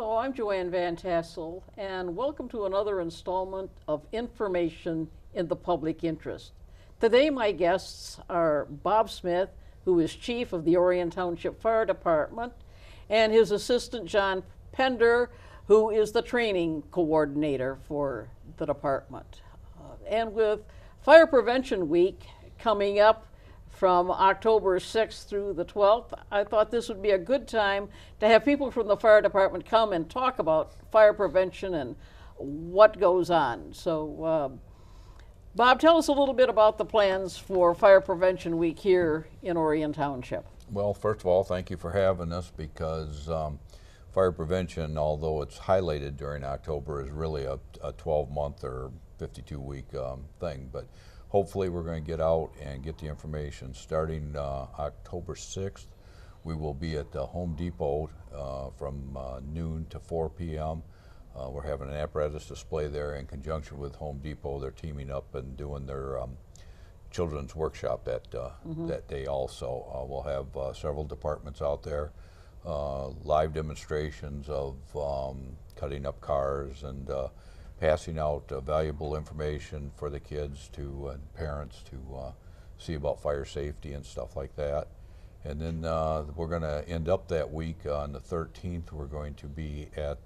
Hello, I'm JoAnn Van Tassel, and welcome to another installment of Information in the Public Interest. Today my guests are Bob Smith, who is Chief of the Orion Township Fire Department, and his assistant John Pender, who is the training coordinator for the department. And with Fire Prevention Week coming up from October 6th through the 12th, I thought this would be a good time to have people from the fire department come and talk about fire prevention and what goes on. So, Bob, tell us a little bit about the plans for Fire Prevention Week here in Orion Township. Well, first of all, thank you for having us, because fire prevention, although it's highlighted during October, is really a 12-month or 52-week thing. But hopefully we're going to get out and get the information. Starting October 6th, we will be at the Home Depot from noon to 4 p.m. We're having an apparatus display there in conjunction with Home Depot. They're teaming up and doing their children's workshop that day also. We'll have several departments out there, live demonstrations of cutting up cars and passing out valuable information for the kids to parents to see about fire safety and stuff like that. And then we're going to end up that week on the 13th. We're going to be at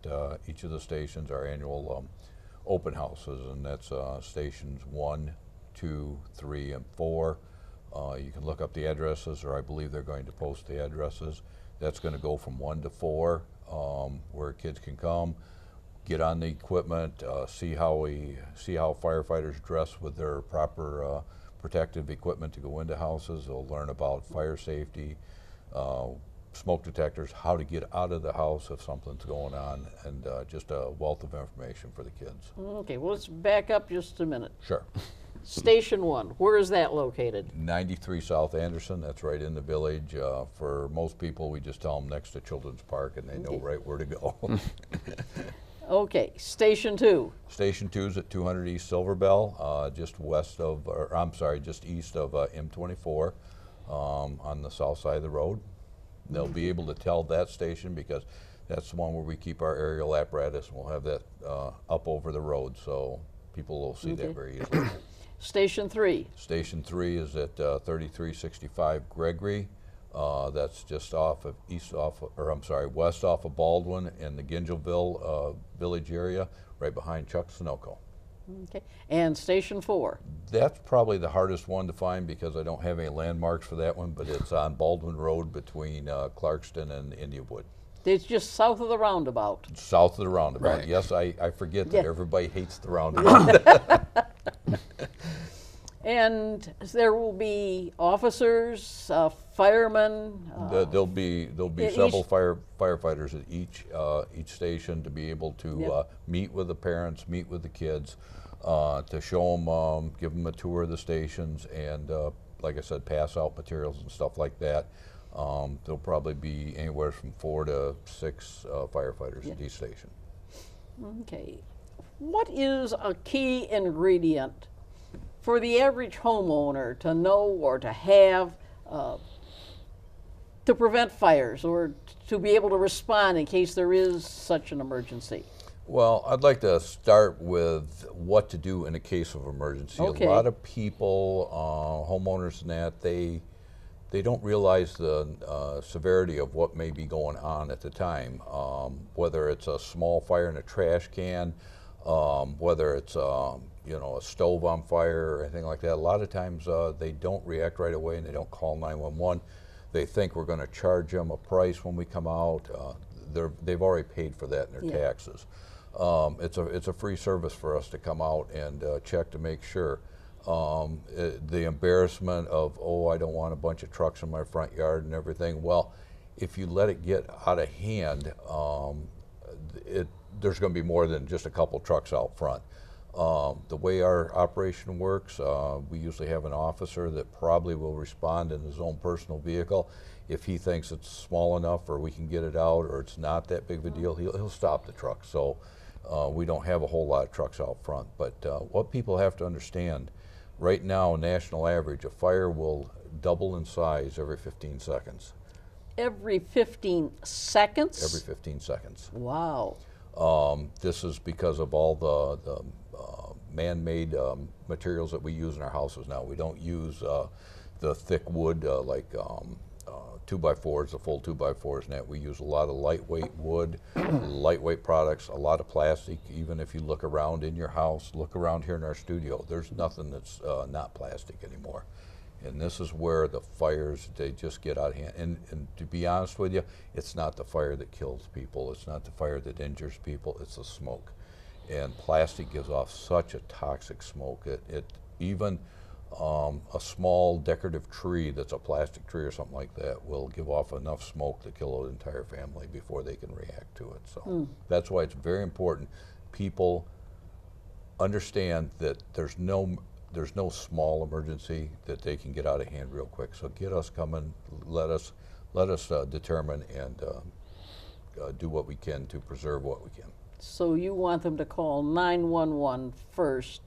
each of the stations, our annual open houses, and that's stations 1, 2, 3, and 4. You can look up the addresses, or I believe they're going to post the addresses. That's going to go from 1 to 4, where kids can come, get on the equipment, see how firefighters dress with their proper protective equipment to go into houses. They'll learn about fire safety, smoke detectors, how to get out of the house if something's going on, and just a wealth of information for the kids. Okay, well, let's back up just a minute. Sure. Station 1, where is that located? 93 South Anderson, that's right in the village. For most people, we just tell them next to Children's Park, and they know right where to go. Okay, Station 2. Station 2 is at 200 East Silver Bell, just east of M24 on the south side of the road. They'll be able to tell that station because that's the one where we keep our aerial apparatus, and we'll have that up over the road, so people will see that very easily. Station 3. Station 3 is at 3365 Gregory. That's just west off of Baldwin in the Gingellville village area, right behind Chuck Sunoco. Okay, and Station 4. That's probably the hardest one to find because I don't have any landmarks for that one, but it's on Baldwin Road between Clarkston and Indiawood. It's just south of the roundabout. South of the roundabout. Right. Yes, I forget that everybody hates the roundabout. And there will be officers, firemen. There'll be several firefighters at each station to be able to meet with the parents, meet with the kids, to show them, give them a tour of the stations, and like I said, pass out materials and stuff like that. There'll probably be anywhere from 4 to 6 firefighters at each station. Okay, what is a key ingredient for the average homeowner to know or to have to prevent fires or to be able to respond in case there is such an emergency? Well, I'd like to start with what to do in a case of emergency. Okay. A lot of people, homeowners and that, they don't realize the severity of what may be going on at the time, whether it's a small fire in a trash can, whether it's a stove on fire or anything like that. A lot of times they don't react right away and they don't call 911. They think we're going to charge them a price when we come out. They've already paid for that in their taxes. It's a free service for us to come out and check to make sure. The embarrassment of, I don't want a bunch of trucks in my front yard and everything. Well, if you let it get out of hand, there's going to be more than just a couple trucks out front. The way our operation works, we usually have an officer that probably will respond in his own personal vehicle. If he thinks it's small enough or we can get it out or it's not that big of a deal, he'll stop the truck. So we don't have a whole lot of trucks out front. But what people have to understand, right now, national average, a fire will double in size every 15 seconds. Every 15 seconds? Every 15 seconds. Wow. This is because of all the man-made materials that we use in our houses now. We don't use the thick wood like 2x4s, the full 2x4s and that. We use a lot of lightweight wood, lightweight products, a lot of plastic. Even if you look around in your house, look around here in our studio, there's nothing that's not plastic anymore. And this is where the fires, they just get out of hand. And to be honest with you, it's not the fire that kills people. It's not the fire that injures people. It's the smoke. And plastic gives off such a toxic smoke. Even a small decorative tree that's a plastic tree or something like that will give off enough smoke to kill an entire family before they can react to it. So that's why it's very important people understand that there's no small emergency that they can get out of hand real quick. So get us coming, let us determine and do what we can to preserve what we can. So you want them to call 911 first,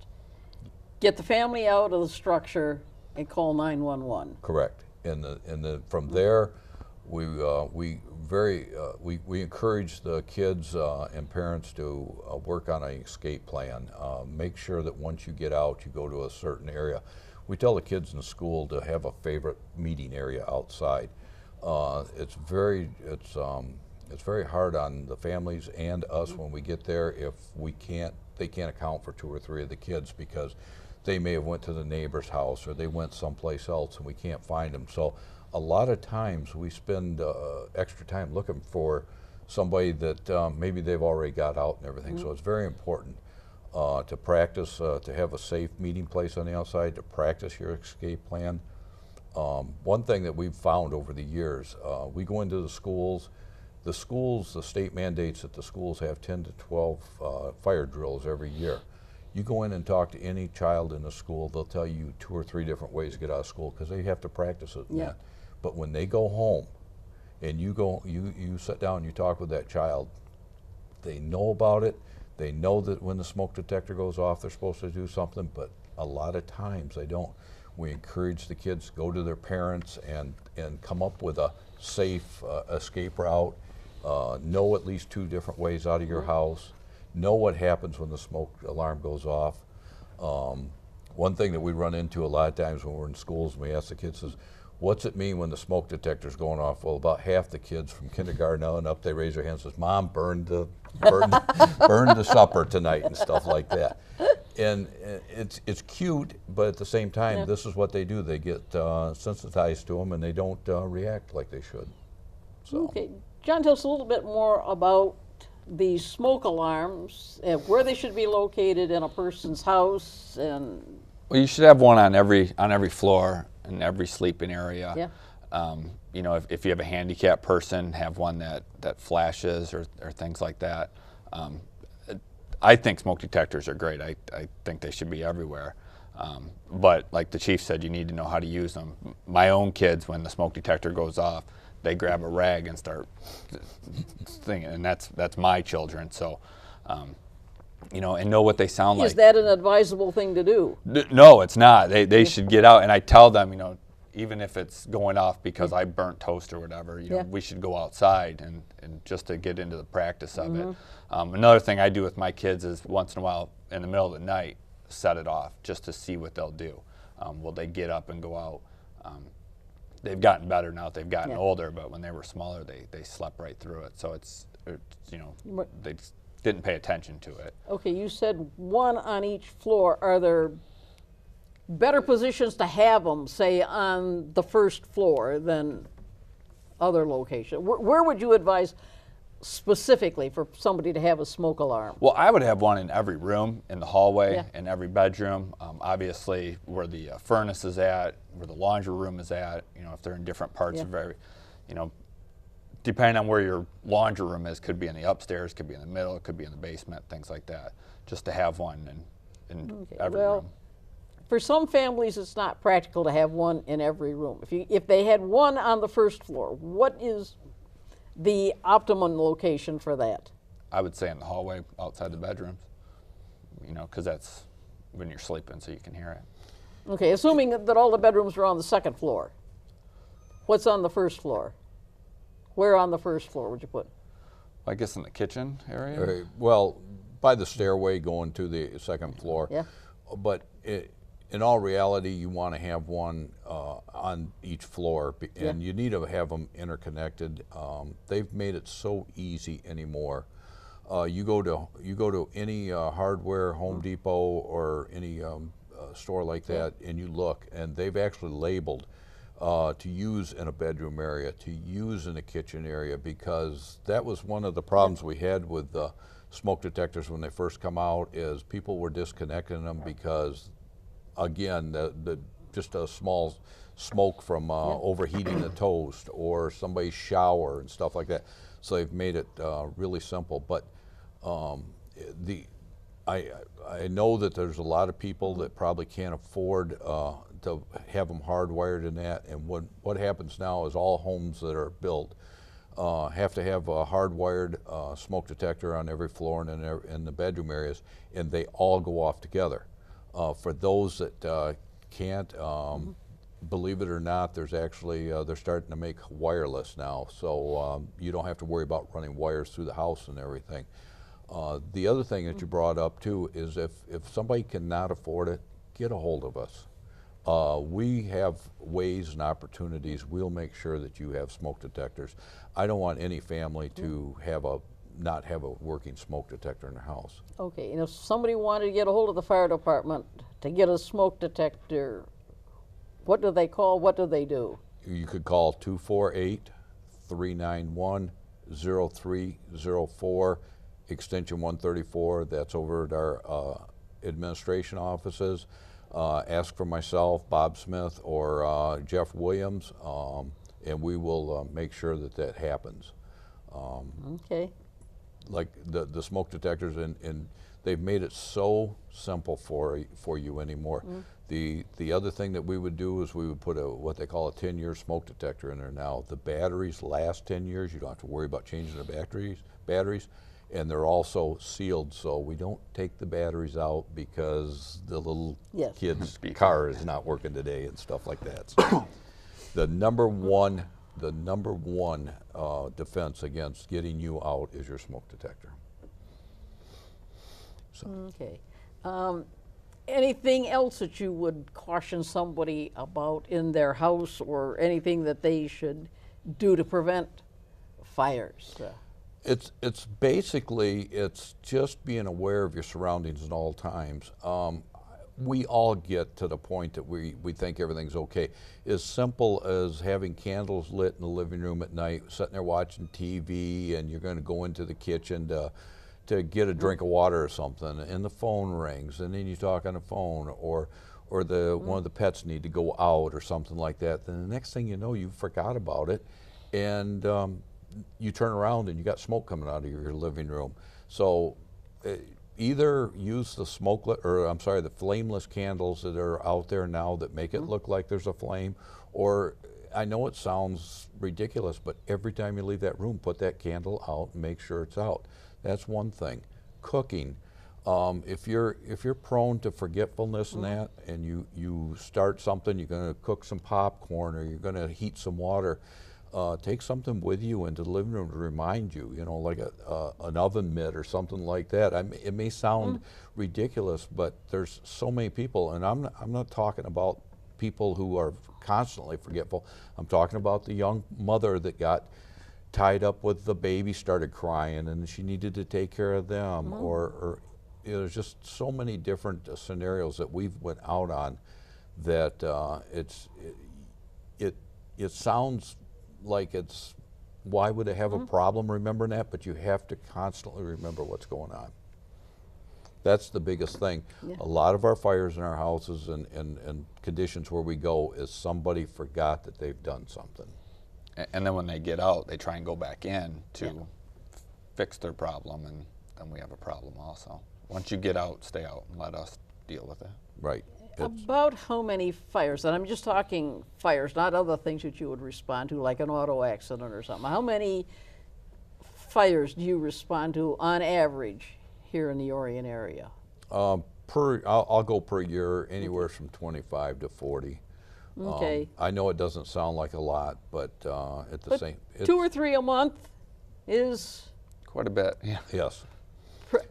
get the family out of the structure, and call 911. Correct. From there, we encourage the kids and parents to work on an escape plan. Make sure that once you get out, you go to a certain area. We tell the kids in school to have a favorite meeting area outside. It's very hard on the families and us when we get there if they can't account for 2 or 3 of the kids because they may have went to the neighbor's house or they went someplace else and we can't find them. So a lot of times we spend extra time looking for somebody that maybe they've already got out and everything. So it's very important to practice, to have a safe meeting place on the outside, to practice your escape plan. One thing that we've found over the years, we go into the schools, the state mandates that the schools have 10 to 12 fire drills every year. You go in and talk to any child in the school, they'll tell you 2 or 3 different ways to get out of school because they have to practice it. Yeah. But when they go home and you sit down and you talk with that child, they know about it. They know that when the smoke detector goes off, they're supposed to do something, but a lot of times they don't. We encourage the kids to go to their parents and come up with a safe escape route. Know at least 2 different ways out of your house. Know what happens when the smoke alarm goes off. One thing that we run into a lot of times when we're in schools and we ask the kids is, what's it mean when the smoke detector's going off? Well, about half the kids from kindergarten on up, they raise their hands and says, Mom, burned the supper tonight and stuff like that. And it's cute, but at the same time, this is what they do. They get sensitized to them and they don't react like they should. So. Okay, John, tell us a little bit more about the smoke alarms, where they should be located in a person's house, and well, you should have one on every floor in every sleeping area. Yeah. You know, if you have a handicapped person, have one that flashes or things like that. I think smoke detectors are great. I think they should be everywhere. But like the chief said, you need to know how to use them. My own kids, when the smoke detector goes off, they grab a rag and start thinking, and that's my children. So, you know, and know what they sound like. Is that an advisable thing to do? No, it's not. They should get out, and I tell them, you know, even if it's going off because I burnt toast or whatever, you know, we should go outside and just to get into the practice of it. Another thing I do with my kids is once in a while in the middle of the night, set it off just to see what they'll do. Will they get up and go out? They've gotten better now that they've gotten older, but when they were smaller, they slept right through it. So it's you know, they just didn't pay attention to it. Okay, you said one on each floor. Are there better positions to have them, say, on the first floor than other locations? Where would you advise specifically for somebody to have a smoke alarm? Well, I would have one in every room, in the hallway, in every bedroom. Obviously, where the furnace is at, where the laundry room is at. You know, if they're in different parts of every, you know, depending on where your laundry room is, could be in the upstairs, could be in the middle, it could be in the basement, things like that. Just to have one in every room. For some families, it's not practical to have one in every room. If they had one on the first floor, what is the optimum location for that? I would say in the hallway outside the bedrooms, you know, because that's when you're sleeping so you can hear it. Okay, assuming that all the bedrooms are on the second floor. What's on the first floor? Where on the first floor would you put? I guess in the kitchen area. Well, by the stairway going to the second floor. Yeah. But in all reality, you want to have one on each floor, and you need to have them interconnected. They've made it so easy anymore. You go to any hardware, Home Depot, or any store like that, and you look, and they've actually labeled to use in a bedroom area, to use in a kitchen area, because that was one of the problems we had with smoke detectors when they first come out, is people were disconnecting them because, again, just a small smoke from overheating the toast or somebody's shower and stuff like that. So they've made it really simple. But I know that there's a lot of people that probably can't afford to have them hardwired in that. And what happens now is all homes that are built have to have a hardwired smoke detector on every floor and in the bedroom areas, and they all go off together. For those that can't, believe it or not, there's actually, they're starting to make wireless now, so you don't have to worry about running wires through the house and everything. The other thing that you brought up too is if somebody cannot afford it, get a hold of us. We have ways and opportunities. We'll make sure that you have smoke detectors. I don't want any family to not have a working smoke detector in their house. Okay, and if somebody wanted to get a hold of the fire department to get a smoke detector, what do they call? What do they do? You could call 248-391-0304, extension 134. That's over at our administration offices. Ask for myself, Bob Smith, or Jeff Williams, and we will make sure that happens. Okay. Like the smoke detectors, and they've made it so simple for you anymore. The other thing that we would do is we would put what they call a 10-year smoke detector in there now. The batteries last 10 years. You don't have to worry about changing the batteries, and they're also sealed, so we don't take the batteries out because the little kid's car is not working today and stuff like that. So the number one defense against getting you out is your smoke detector. So. Okay. Anything else that you would caution somebody about in their house, or anything that they should do to prevent fires? It's basically just being aware of your surroundings at all times. We all get to the point that we think everything's okay. As simple as having candles lit in the living room at night, sitting there watching TV, and you're going to go into the kitchen to get a drink of water or something, and the phone rings, and then you talk on the phone, or one of the pets need to go out or something like that. Then the next thing you know, you forgot about it, and you turn around and you got smoke coming out of your living room. So either use the the flameless candles that are out there now that make it look like there's a flame, or I know it sounds ridiculous, but every time you leave that room, put that candle out and make sure it's out. That's one thing. Cooking. If you're prone to forgetfulness and that, and you start something, you're going to cook some popcorn or you're going to heat some water, take something with you into the living room to remind you, like an oven mitt or something like that. It may sound ridiculous, but there's so many people, and I'm not talking about people who are constantly forgetful. I'm talking about the young mother that got tied up with the baby, started crying, and she needed to take care of them, or there's just so many different scenarios that we've went out on that it sounds like why would it have a problem remembering that, but you have to constantly remember what's going on. That's the biggest thing. A lot of our fires in our houses and conditions where we go is somebody forgot that they've done something. And then when they get out, they try and go back in to fix their problem, and then we have a problem also. Once you get out, stay out and let us deal with it. Right. About how many fires, and I'm just talking fires, not other things that you would respond to, like an auto accident or something. How many fires do you respond to on average here in the Orion area? I'll go per year, anywhere from 25 to 40. Okay. I know it doesn't sound like a lot, but at the But same, 2 or 3 a month is, Quite a bit, yeah. yes.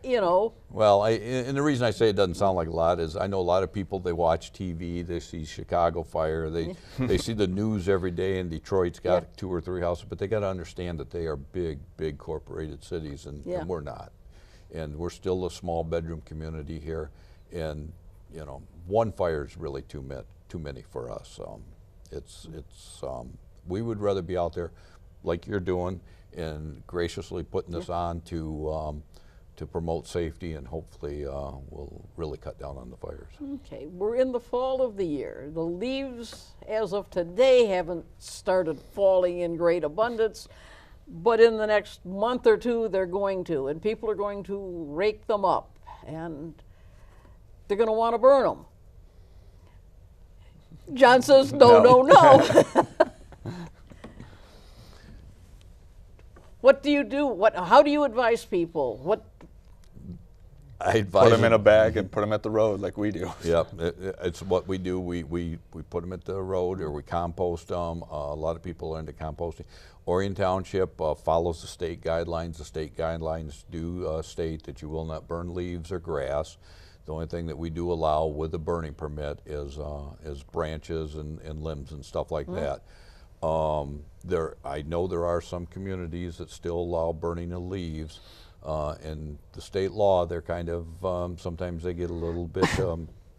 you know, Well, and the reason I say it doesn't sound like a lot is I know a lot of people, they watch TV, they see Chicago fire, they see the news every day, and Detroit's got 2 or 3 houses, but they got to understand that they are big, big corporated cities, and we're not. And we're still a small bedroom community here, and you know, one fire is really too many for us. We would rather be out there like you're doing and graciously putting this on to promote safety, and hopefully we'll really cut down on the fires. okay, we're in the fall of the year. The leaves, as of today, haven't started falling in great abundance, but in the next month or 2, they're going to, and people are going to rake them up, and they're going to want to burn them. John says, no, no, no. What do you do? How do you advise people? I advise Put them in a bag and put them at the road like we do. Yep, it's what we do. We put them at the road, or we compost them. A lot of people are into composting. Orion Township follows the state guidelines. The state guidelines do state that you will not burn leaves or grass. The only thing that we do allow with a burning permit is branches and limbs and stuff like that. I know there are some communities that still allow burning of leaves. And the state law, they're kind of, sometimes they get a little bit,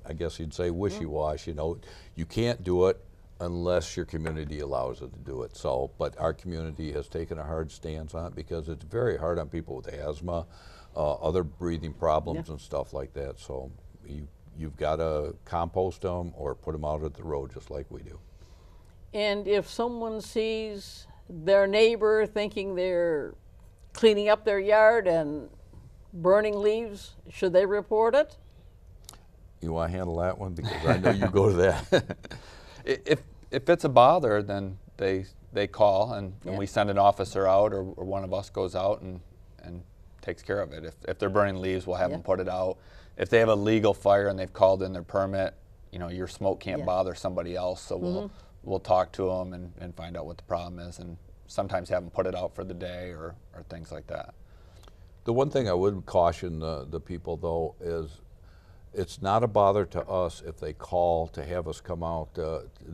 I guess you'd say wishy-washy. You know, you can't do it unless your community allows it to do it. So, but our community has taken a hard stance on it because it's very hard on people with asthma, other breathing problems and stuff like that. So you've got to compost them or put them out at the road just like we do. And if someone sees their neighbor thinking they're cleaning up their yard and burning leaves, should they report it? You want to handle that one? Because I know you go to that. If it's a bother, then they call, and we send an officer out, or one of us goes out and takes care of it. If they're burning leaves, we'll have them put it out. If they have a legal fire and they've called in their permit, you know, your smoke can't bother somebody else, so we'll talk to them and find out what the problem is, and sometimes have them put it out for the day or things like that. The one thing I would caution the people, though, is it's not a bother to us if they call to have us come out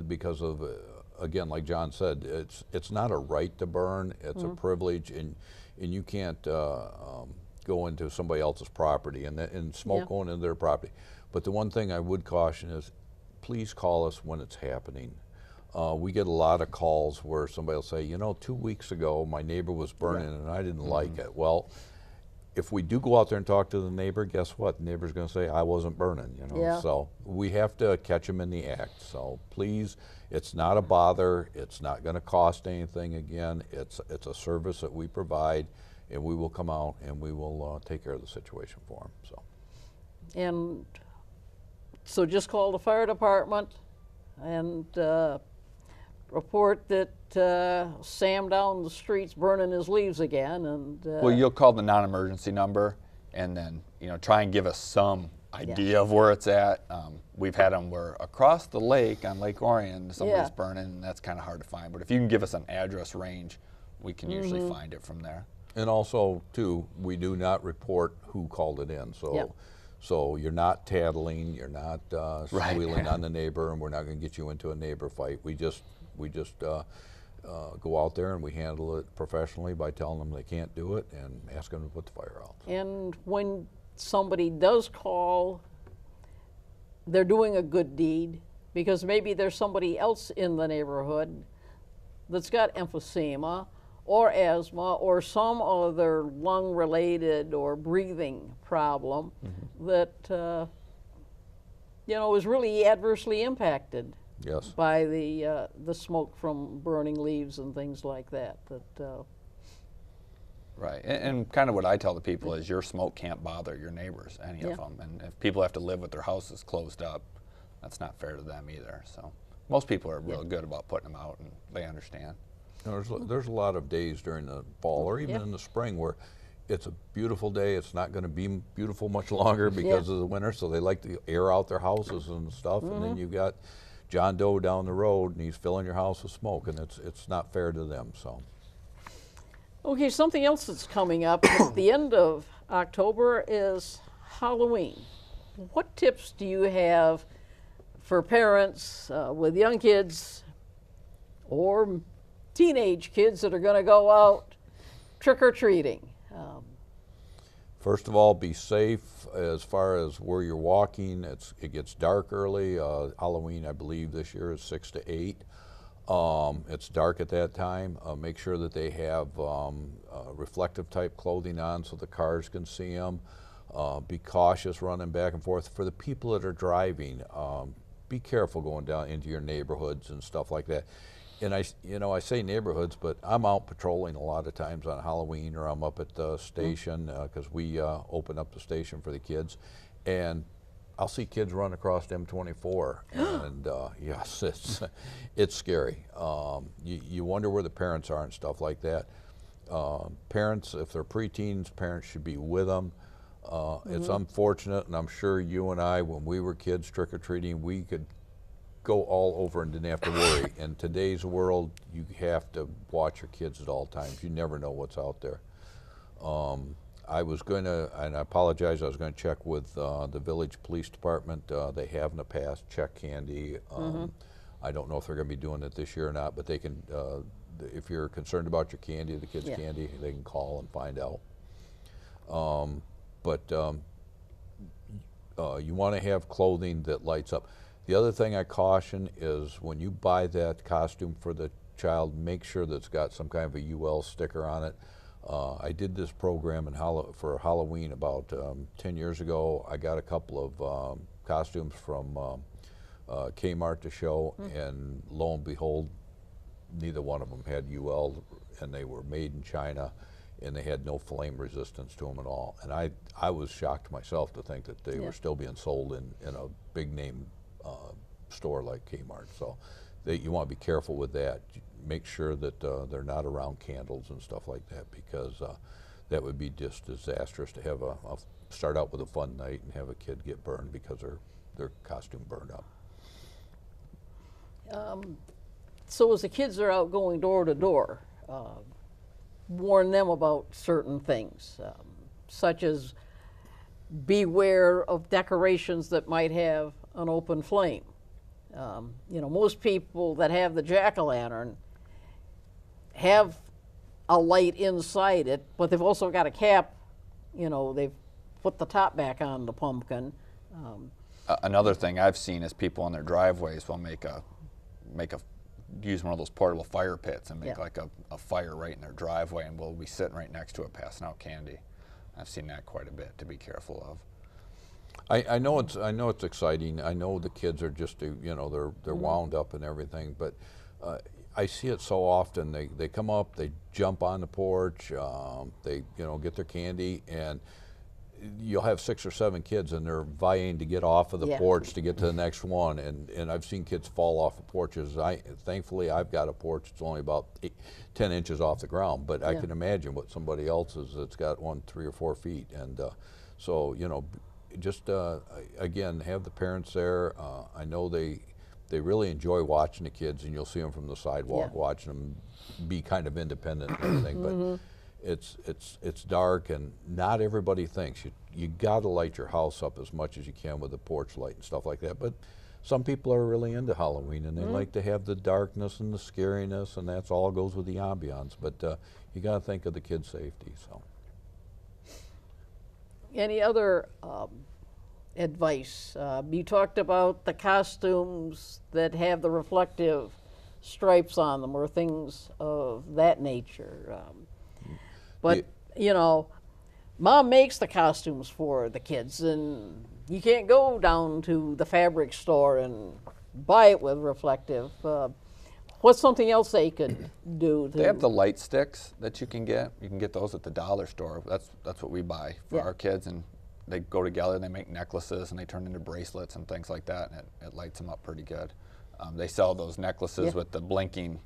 because of, again, like John said, it's not a right to burn, it's a privilege, and you can't go into somebody else's property and smoke going into their property. But the one thing I would caution is, please call us when it's happening. We get a lot of calls where somebody will say, you know, 2 weeks ago my neighbor was burning and I didn't like it. Well, if we do go out there and talk to the neighbor, guess what? The neighbor's going to say, I wasn't burning, you know. So we have to catch them in the act. So please, it's not a bother. It's not going to cost anything. Again, it's a service that we provide, and we will come out and we will take care of the situation for them. So. And so just call the fire department and report that Sam down the street's burning his leaves again, and well, you'll call the non-emergency number, and then try and give us some idea of where it's at. We've had them where across the lake on Lake Orion somebody's burning, and that's kind of hard to find. But if you can give us an address range, we can usually find it from there. And also, too, we do not report who called it in. So. So you're not tattling, you're not squealing on the neighbor, and we're not going to get you into a neighbor fight. We just go out there and we handle it professionally by telling them they can't do it and ask them to put the fire out. And when somebody does call, they're doing a good deed, because maybe there's somebody else in the neighborhood that's got emphysema or asthma or some other lung-related or breathing problem that is really adversely impacted by the smoke from burning leaves and things like that. Right, and kind of what I tell the people is your smoke can't bother your neighbors, any of them, and if people have to live with their houses closed up, that's not fair to them either. So most people are real good about putting them out, and they understand. There's a lot of days during the fall or even in the spring where it's a beautiful day. It's not going to be beautiful much longer because of the winter, so they like to air out their houses and stuff. And then you've got John Doe down the road and he's filling your house with smoke, and it's not fair to them. So. Okay, something else that's coming up at the end of October is Halloween. What tips do you have for parents with young kids or teenage kids that are going to go out trick-or-treating? First of all, be safe as far as where you're walking. It gets dark early. Halloween, I believe, this year is 6 to 8. It's dark at that time. Make sure that they have reflective type clothing on so the cars can see them. Be cautious running back and forth. For the people that are driving, be careful going down into your neighborhoods and stuff like that. And I say neighborhoods, but I'm out patrolling a lot of times on Halloween, or I'm up at the station because we open up the station for the kids, and I'll see kids run across M24, and yes, it's scary. You wonder where the parents are and stuff like that. Parents, if they're preteens, parents should be with them. It's unfortunate, and I'm sure you and I, when we were kids trick-or-treating, we could go all over and didn't have to worry. In today's world, you have to watch your kids at all times. You never know what's out there. I was going to, and I apologize, I was going to check with the village police department. They have in the past checked candy. I don't know if they're going to be doing it this year or not, but they can, if you're concerned about your candy, the kids' candy, they can call and find out. You want to have clothing that lights up. The other thing I caution is when you buy that costume for the child, make sure that it's got some kind of a UL sticker on it. I did this program for Halloween about 10 years ago. I got a couple of costumes from Kmart to show, and lo and behold, neither one of them had UL, and they were made in China, and they had no flame resistance to them at all. And I was shocked myself to think that they were still being sold in a big name store like Kmart. So you want to be careful with that. Make sure that they're not around candles and stuff like that, because that would be just disastrous to have start out with a fun night and have a kid get burned because their costume burned up. So as the kids are out going door to door, warn them about certain things, such as beware of decorations that might have an open flame. Most people that have the jack-o'-lantern have a light inside it, but they've also got a cap. They've put the top back on the pumpkin. Another thing I've seen is people on their driveways will use one of those portable fire pits and make like a fire right in their driveway, and we'll be sitting right next to it passing out candy. I've seen that quite a bit, to be careful of. I know it's exciting. I know the kids are just they're wound up and everything, but I see it so often. They come up, they jump on the porch, they get their candy, and you'll have 6 or 7 kids, and they're vying to get off of the porch to get to the next one. And I've seen kids fall off of porches. Thankfully, I've got a porch that's only about 10 inches off the ground, but I can imagine what somebody else's that's got 3 or 4 feet. And so just again, have the parents there. I know they really enjoy watching the kids, and you'll see them from the sidewalk watching them be kind of independent and everything. But it's dark, and not everybody thinks you got to light your house up as much as you can with a porch light and stuff like that. But some people are really into Halloween, and they like to have the darkness and the scariness, and that's all goes with the ambiance. But you got to think of the kids' safety. So. Any other advice? You talked about the costumes that have the reflective stripes on them or things of that nature. But, Mom makes the costumes for the kids, and you can't go down to the fabric store and buy it with reflective. What's something else they could do? They have the light sticks that you can get. You can get those at the dollar store. That's what we buy for our kids, and they go together and they make necklaces and they turn into bracelets and things like that, and it lights them up pretty good. They sell those necklaces with the blinking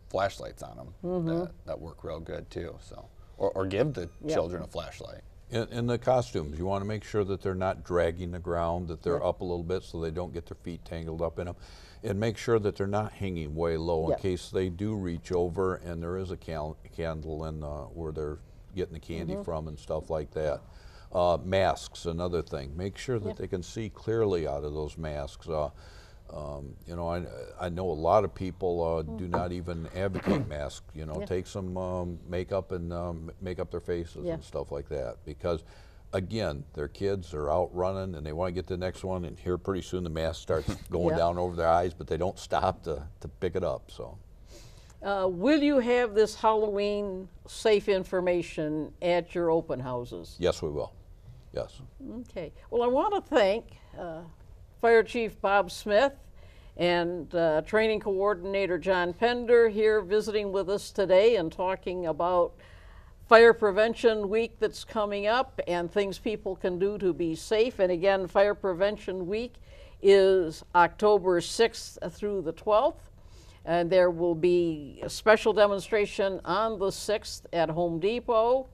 flashlights on them that work real good too. So, or give the children a flashlight. And the costumes, you want to make sure that they're not dragging the ground, that they're Yeah. up a little bit so they don't get their feet tangled up in them. And make sure that they're not hanging way low in Yeah. case they do reach over and there is a candle in where they're getting the candy from and stuff like that. Masks, another thing. Make sure that they can see clearly out of those masks. You know, I know a lot of people do not even advocate masks. You know, take some makeup and make up their faces and stuff like that, because again, their kids are out running and they want to get to the next one, and here pretty soon the mask starts going down over their eyes, but they don't stop to pick it up. So Will you have this Halloween safe information at your open houses? yes, we will. Yes. Okay. Well, I want to thank Fire Chief Bob Smith and Training Coordinator JoAnn Pender here visiting with us today and talking about Fire Prevention Week that's coming up and things people can do to be safe. And again, Fire Prevention Week is October 6th through the 12th. And there will be a special demonstration on the 6th at Home Depot.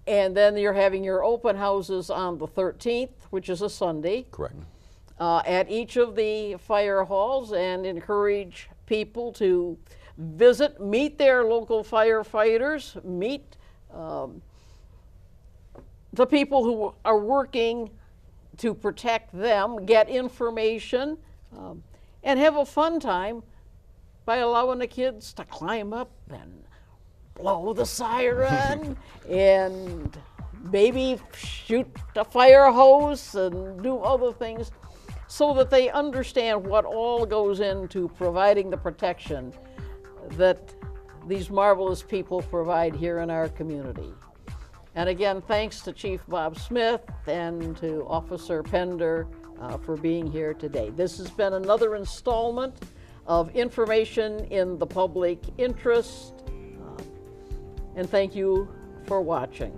And then you're having your open houses on the 13th, which is a Sunday. Correct. At each of the fire halls, and encourage people to visit, meet their local firefighters, meet the people who are working to protect them, get information, and have a fun time by allowing the kids to climb up and blow the siren and maybe shoot a fire hose and do other things, so that they understand what all goes into providing the protection that these marvelous people provide here in our community. And again, thanks to Chief Bob Smith and to Officer Pender for being here today. This has been another installment of Information in the Public Interest, and thank you for watching.